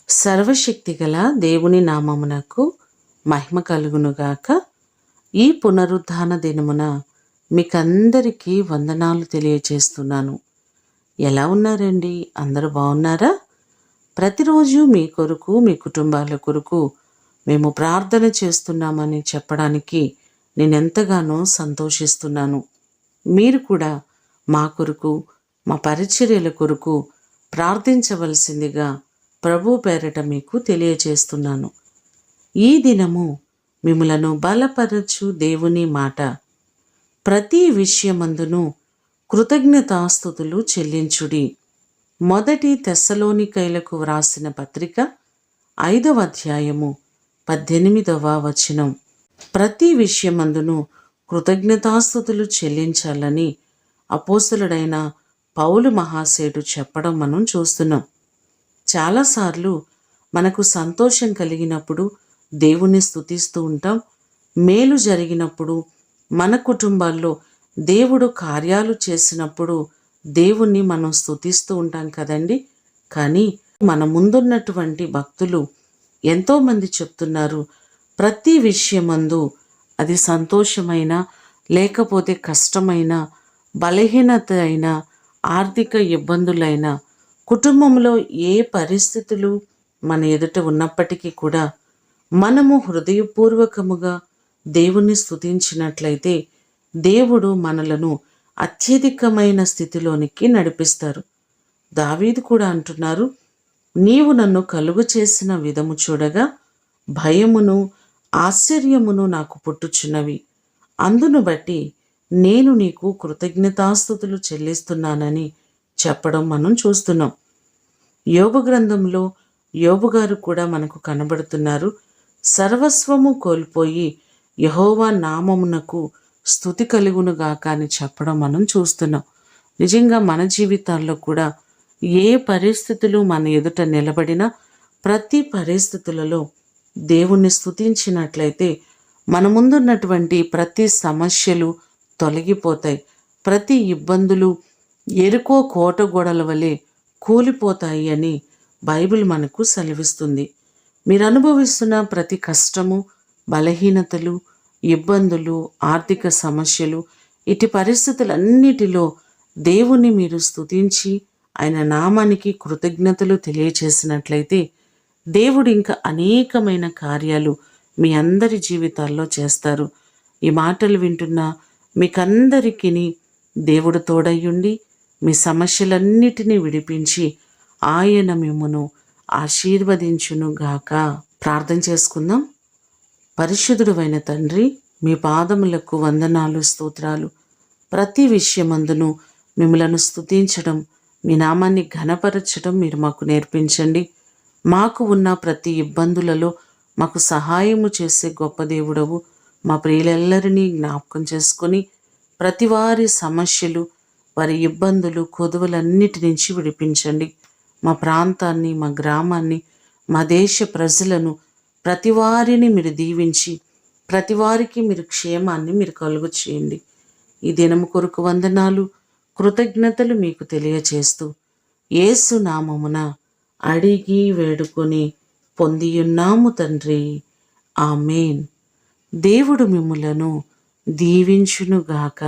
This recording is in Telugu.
సర్వశక్తిగల దేవుని నామమునకు మహిమ కలుగునుగాక. ఈ పునరుద్ధాన దినమున మీకందరికీ వందనాలు తెలియచేస్తున్నాను. ఎలా ఉన్నారండి? అందరూ బాగున్నారా? ప్రతిరోజు మీ కొరకు, మీ కుటుంబాల కొరకు మేము ప్రార్థన చేస్తున్నామని చెప్పడానికి నేనెంతగానో సంతోషిస్తున్నాను. మీరు కూడా మా కొరకు, మా పరిచర్యల కొరకు ప్రార్థించవలసిందిగా ప్రభు పేరట మీకు తెలియచేస్తున్నాను. ఈ దినము మిమ్ములను బలపరచు దేవుని మాట, ప్రతి విషయమందును కృతజ్ఞతాస్తుతులు చెల్లించుడి. మొదటి తెస్సలోనికైలకు వ్రాసిన పత్రిక 5వ అధ్యాయము 18వ వచనం. ప్రతి విషయమందును కృతజ్ఞతాస్తుతులు చెల్లించాలని అపోస్తలుడైన పౌలు మహాశయుడు చెప్పడం మనం చూస్తున్నాం. చాలాసార్లు మనకు సంతోషం కలిగినప్పుడు దేవుణ్ణి స్తుతిస్తూ ఉంటాం. మేలు జరిగినప్పుడు, మన కుటుంబాల్లో దేవుడు కార్యాలు చేసినప్పుడు దేవుణ్ణి మనం స్తుతిస్తూ ఉంటాం కదండి. కానీ మన ముందున్నటువంటి భక్తులు ఎంతోమంది చెప్తున్నారు, ప్రతి విషయమందు అది సంతోషమైన, లేకపోతే కష్టమైన, బలహీనత అయినా, ఆర్థిక ఇబ్బందులైనా, కుటుంబంలో ఏ పరిస్థితులు మన ఎదుట ఉన్నప్పటికీ కూడా మనము హృదయపూర్వకముగా దేవుణ్ణి స్తుతించినట్లయితే దేవుడు మనలను అత్యధికమైన స్థితిలోనికి నడిపిస్తారు. దావీదు కూడా అంటున్నారు, నీవు నన్ను కలుగు చేసిన విధము చూడగా భయమును ఆశ్చర్యమును నాకు పుట్టుచున్నవి. అందును బట్టి నేను నీకు కృతజ్ఞతాస్తుతులు చెల్లిస్తున్నానని చెప్పడం మనం చూస్తున్నాం. యోబు గ్రంథంలో యోబు గారు కూడా మనకు కనబడుతున్నారు. సర్వస్వము కోల్పోయి యెహోవా నామమునకు స్తుతి కలుగునుగాక అని చెప్పడం మనం చూస్తున్నాం. నిజంగా మన జీవితాల్లో కూడా ఏ పరిస్థితులు మన ఎదుట నిలబడినా ప్రతి పరిస్థితులలో దేవుణ్ణి స్తుతించినట్లయితే మన ముందున్నటువంటి ప్రతి సమస్యలు తొలగిపోతాయి. ప్రతి ఇబ్బందులు ఎరుకో కోట గోడల వలె కూలిపోతాయి అని బైబిల్ మనకు సెలవిస్తుంది. మీరు అనుభవిస్తున్న ప్రతి కష్టము, బలహీనతలు, ఇబ్బందులు, ఆర్థిక సమస్యలు, ఇటు పరిస్థితులన్నిటిలో దేవుణ్ణి మీరు స్తుతించి ఆయన నామానికి కృతజ్ఞతలు తెలియచేసినట్లయితే దేవుడు ఇంకా అనేకమైన కార్యాలు మీ అందరి జీవితాల్లో చేస్తారు. ఈ మాటలు వింటున్న మీకందరికీ దేవుడు తోడయ్యుండి మీ సమస్యలన్నిటినీ విడిపించి ఆయన మిమ్మును ఆశీర్వదించునుగాక. ప్రార్థన చేసుకుందాం. పరిశుద్ధుడైన తండ్రి, మీ పాదములకు వందనాలు, స్తోత్రాలు. ప్రతి విషయమందును మిమ్మలను స్తుతించడం, మీ నామాన్ని ఘనపరచడం మీరు మాకు నేర్పించండి. మాకు ఉన్న ప్రతి ఇబ్బందులలో మాకు సహాయము చేసే గొప్ప దేవుడవు. మా ప్రియులెల్లరినీ జ్ఞాపకం చేసుకొని ప్రతి వారి సమస్యలు, వారి ఇబ్బందులు, కొదువలన్నిటి నుంచి విడిపించండి. మా ప్రాంతాన్ని, మా గ్రామాన్ని, మా దేశ ప్రజలను, ప్రతి వారిని మీరు దీవించి ప్రతి వారికి మీరు క్షేమాన్ని మీరు కలుగు చేయండి. ఈ దినము కొరకు వందనాలు, కృతజ్ఞతలు మీకు తెలియచేస్తూ యేసు నామమున అడిగి వేడుకొని పొందియున్నాము తండ్రి, ఆమేన్. దేవుడు మిమ్ములను దీవించునుగాక.